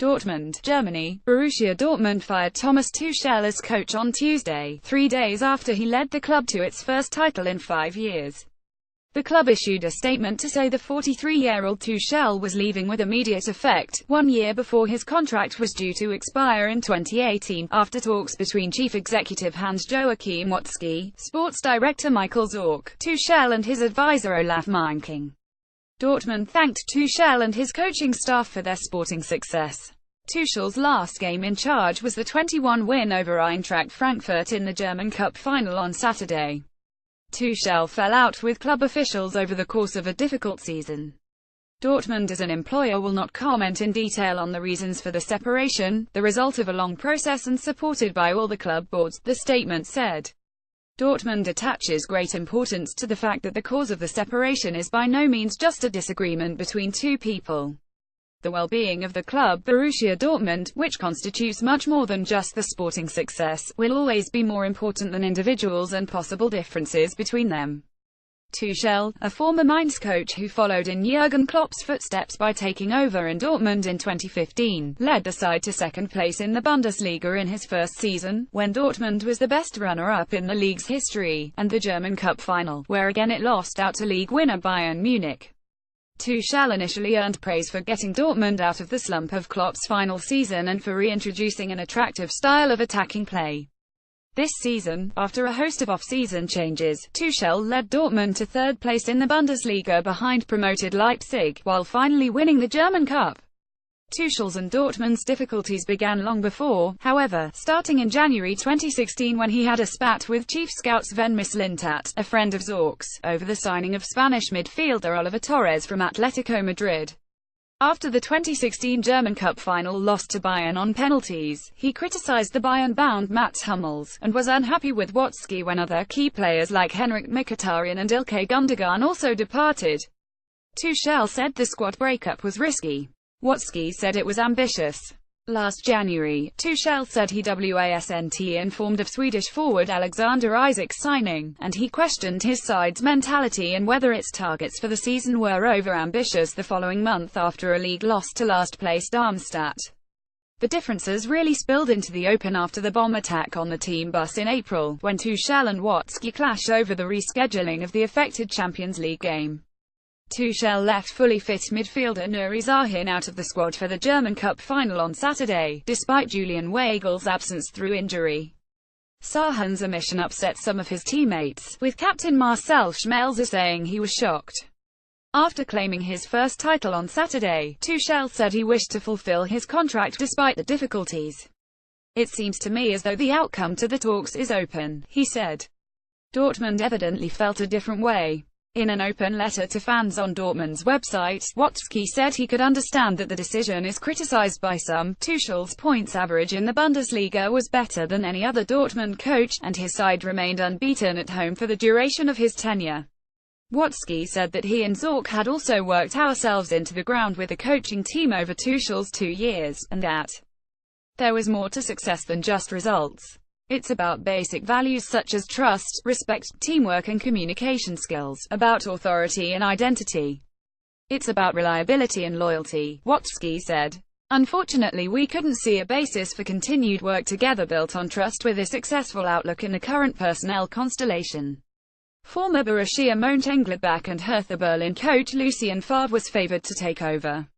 Dortmund, Germany. Borussia Dortmund fired Thomas Tuchel as coach on Tuesday, 3 days after he led the club to its first title in 5 years. The club issued a statement to say the 43-year-old Tuchel was leaving with immediate effect, 1 year before his contract was due to expire in 2018, after talks between Chief Executive Hans-Joachim Watzke, Sports Director Michael Zorc, Tuchel and his advisor Olaf Meinking. Dortmund thanked Tuchel and his coaching staff for their sporting success. Tuchel's last game in charge was the 21 win over Eintracht Frankfurt in the German Cup final on Saturday. Tuchel fell out with club officials over the course of a difficult season. Dortmund as an employer will not comment in detail on the reasons for the separation, the result of a long process and supported by all the club boards, the statement said. Dortmund attaches great importance to the fact that the cause of the separation is by no means just a disagreement between two people. The well-being of the club, Borussia Dortmund, which constitutes much more than just the sporting success, will always be more important than individuals and possible differences between them. Tuchel, a former Mainz coach who followed in Jurgen Klopp's footsteps by taking over in Dortmund in 2015, led the side to second place in the Bundesliga in his first season, when Dortmund was the best runner-up in the league's history, and the German Cup final, where again it lost out to league winner Bayern Munich. Tuchel initially earned praise for getting Dortmund out of the slump of Klopp's final season and for reintroducing an attractive style of attacking play. This season, after a host of off-season changes, Tuchel led Dortmund to third place in the Bundesliga behind promoted Leipzig, while finally winning the German Cup. Tuchel's and Dortmund's difficulties began long before, however, starting in January 2016 when he had a spat with chief scout Sven Mislintat, a friend of Zorc's, over the signing of Spanish midfielder Oliver Torres from Atletico Madrid. After the 2016 German Cup final loss to Bayern on penalties, he criticized the Bayern-bound Mats Hummels, and was unhappy with Watzke when other key players like Henrik Mkhitaryan and Ilkay Gundogan also departed. Tuchel said the squad breakup was risky. Watzke said it was ambitious. Last January, Tuchel said he wasn't informed of Swedish forward Alexander Isak's signing, and he questioned his side's mentality and whether its targets for the season were over-ambitious the following month after a league loss to last-place Darmstadt. The differences really spilled into the open after the bomb attack on the team bus in April, when Tuchel and Watzke clashed over the rescheduling of the affected Champions League game. Tuchel left fully fit midfielder Nuri Sahin out of the squad for the German Cup final on Saturday, despite Julian Weigl's absence through injury. Sahin's omission upset some of his teammates, with captain Marcel Schmelzer saying he was shocked. After claiming his first title on Saturday, Tuchel said he wished to fulfill his contract despite the difficulties. "It seems to me as though the outcome to the talks is open," he said. Dortmund evidently felt a different way. In an open letter to fans on Dortmund's website, Watzke said he could understand that the decision is criticized by some. Tuchel's points average in the Bundesliga was better than any other Dortmund coach, and his side remained unbeaten at home for the duration of his tenure. Watzke said that he and Zorc had also worked ourselves into the ground with the coaching team over Tuchel's 2 years, and that there was more to success than just results. It's about basic values such as trust, respect, teamwork and communication skills, about authority and identity. It's about reliability and loyalty, Watzke said. Unfortunately, we couldn't see a basis for continued work together built on trust with a successful outlook in the current personnel constellation. Former Borussia Mönchengladbach and Hertha Berlin coach Lucien Favre was favored to take over.